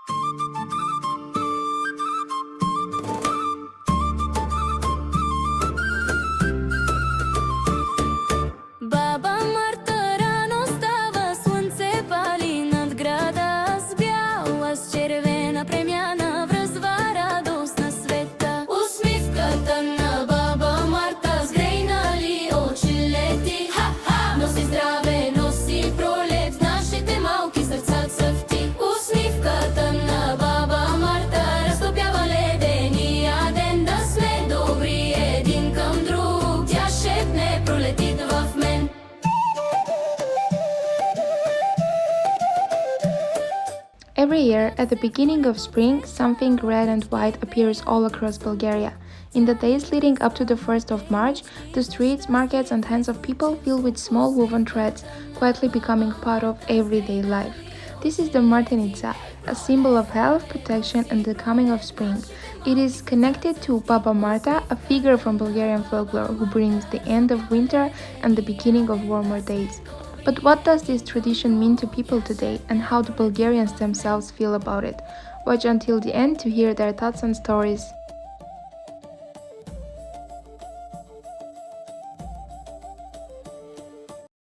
Baba Marta rano stava, słońce pali nad grada, z biała, z czerwena premiana wrozwa radosna sveta. Усмивката на Baba Marta zgrejnali oči leti. Nosi zdrave, nosi prolet, нашите малки сърца цъфти. Усмивката на Baba Marta разтопява ледения ден, да сме добри един към друг. Тя шепне пролетит в мен. Every year, at the beginning of spring, something red and white appears all across Bulgaria. In the days leading up to the 1st of March, the streets, markets and hands of people fill with small woven threads, quietly becoming part of everyday life. This is the Martenitsa, a symbol of health, protection and the coming of spring. It is connected to Baba Marta, a figure from Bulgarian folklore who brings the end of winter and the beginning of warmer days. But what does this tradition mean to people today, and how do Bulgarians themselves feel about it? Watch until the end to hear their thoughts and stories.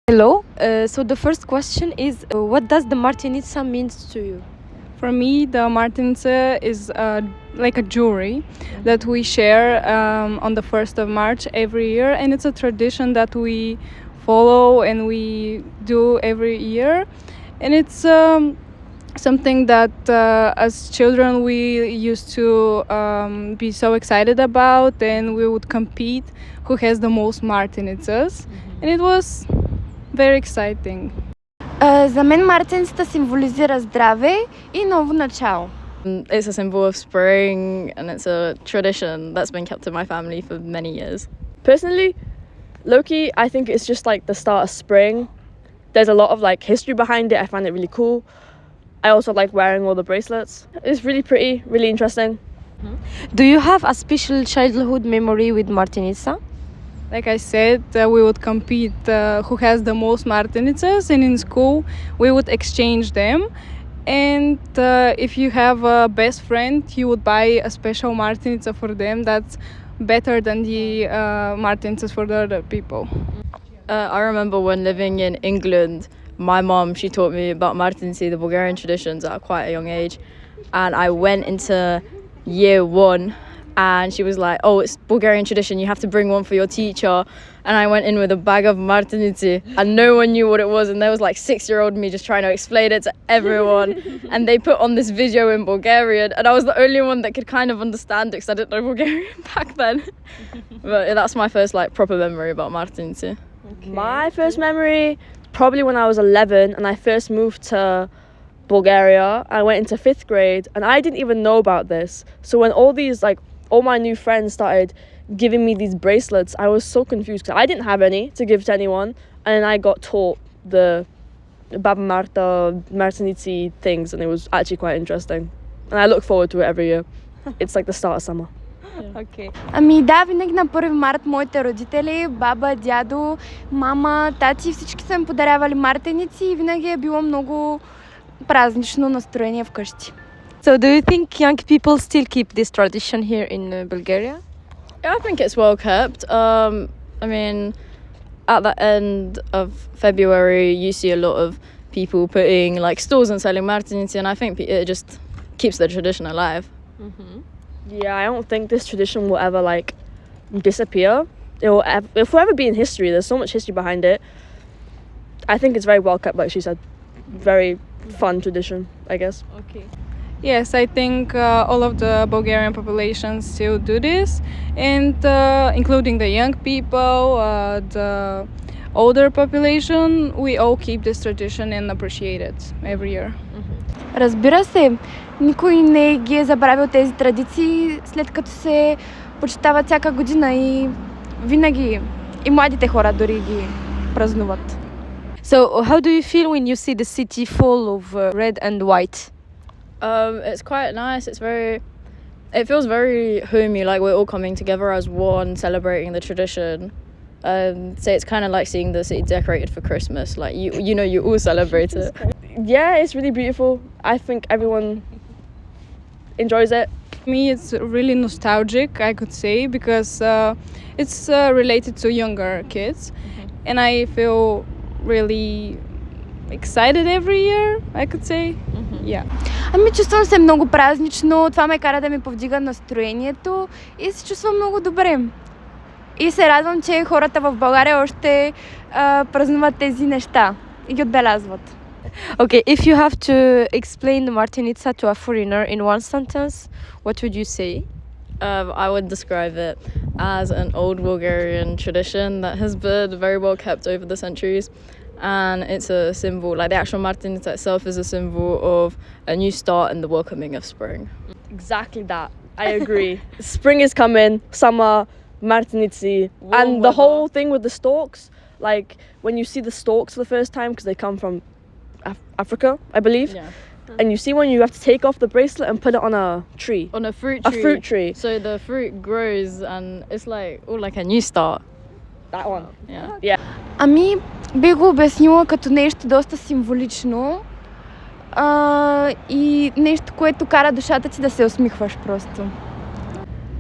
Hello. So the first question is, what does the Martenitsa means to you? For me, the Martenitsa is like a jewelry that we share on the 1st of March every year, and it's a tradition that we follow and we do every year. And it's something that as children we used to be so excited about, and we would compete who has the most Martenitsas. And it was very exciting. За мен мартеницата символизира здраве и ново начало. It's a symbol of spring, and it's a tradition that's been kept in my family for many years. Personally, low-key, I think it's just like the start of spring. There's a lot of like history behind it. I find it really cool. I also like wearing all the bracelets. It's really pretty, really interesting. Do you have a special childhood memory with Martenitsa? Like I said, we would compete who has the most Martenitsas, and in school we would exchange them. And if you have a best friend, you would buy a special Martenitsa for them that's better than the Martenitsas for the other people. I remember when living in England, my mom, she taught me about Martenitsa, the Bulgarian traditions, at quite a young age. And I went into year one, and she was like, oh, it's Bulgarian tradition, you have to bring one for your teacher. And I went in with a bag of Martenitsa, and no one knew what it was, and there was like 6-year-old me just trying to explain it to everyone. And they put on this video in Bulgarian, and I was the only one that could kind of understand it because I didn't know Bulgarian back then. But that's my first like proper memory about Martenitsa. My first memory, probably when I was 11 and I first moved to Bulgaria. I went into 5th grade, and I didn't even know about this. So when all my new friends started giving me these bracelets, I was so confused because I didn't have any to give to anyone, and I got taught the Baba Marta, Martenitsa things, and it was actually quite interesting. And I look forward to it every year. It's like the start of summer. Okay. Ами да, винаги на 1 март моите родители, баба, дядо, мама, тати, всички са ми подарявали мартеници и винаги е било много празнично настроение вкъщи. So do you think young people still keep this tradition here in Bulgaria? Yeah, I think it's well kept. I mean, at the end of February, you see a lot of people putting like stalls and selling Martenitsa, and I think it just keeps the tradition alive. Yeah, I don't think this tradition will ever like disappear. It will forever be in history. There's so much history behind it. I think it's very well kept, like she said. Very fun tradition, I guess. Okay. Yes, I think all of the Bulgarian population still do this, and including the young people, the older population, we all keep this tradition and appreciate it every year. Разбира се, никой не ги е забравил тези традиции, след като се почитават всяка година и винаги и младите хора дори ги празнуват. So how do you feel when you see the city full of red and white? It's quite nice. It feels very homey, like we're all coming together as one, celebrating the tradition. So it's kind of like seeing the city decorated for Christmas. Like you all celebrate it. Yeah, it's really beautiful. I think everyone enjoys it. Me, it's really nostalgic, I could say, because it's related to younger kids, and I feel really excited every year, I could say. Yeah. Ами чувствам се много празнично, това ме кара да ми повдига настроението и се чувствам много добре. И се радвам, че хората в България още празнуват тези неща и ги отбелязват. Okay, if you have to explain the Martenitsa to a foreigner in one sentence, what would you say? I would describe it as an old Bulgarian tradition that has been very well kept over the centuries. And it's a symbol, like the actual Martenitsa itself is a symbol of a new start and the welcoming of spring. Exactly that. I agree. Spring is coming, summer, Martenitsi, and the whole thing with the stalks. Like when you see the stalks for the first time, because they come from Africa, I believe. Yeah. And you see when you have to take off the bracelet and put it on a tree. On a fruit A tree. fruit tree. So the fruit grows and it's like, oh, like a new start. That one. Yeah. Yeah. Ами, би го обяснила като нещо доста символично и нещо, което кара душата ти да се усмихваш просто.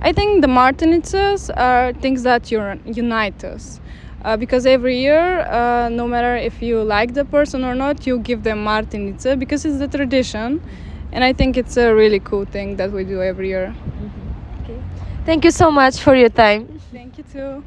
I think the Martenitsas are things that unite us. Because every year, no matter if you like the person or not, you give them Martenitsa because it's the tradition. And I think it's a really cool thing that we do every year. Thank you so much for your time. Thank you too.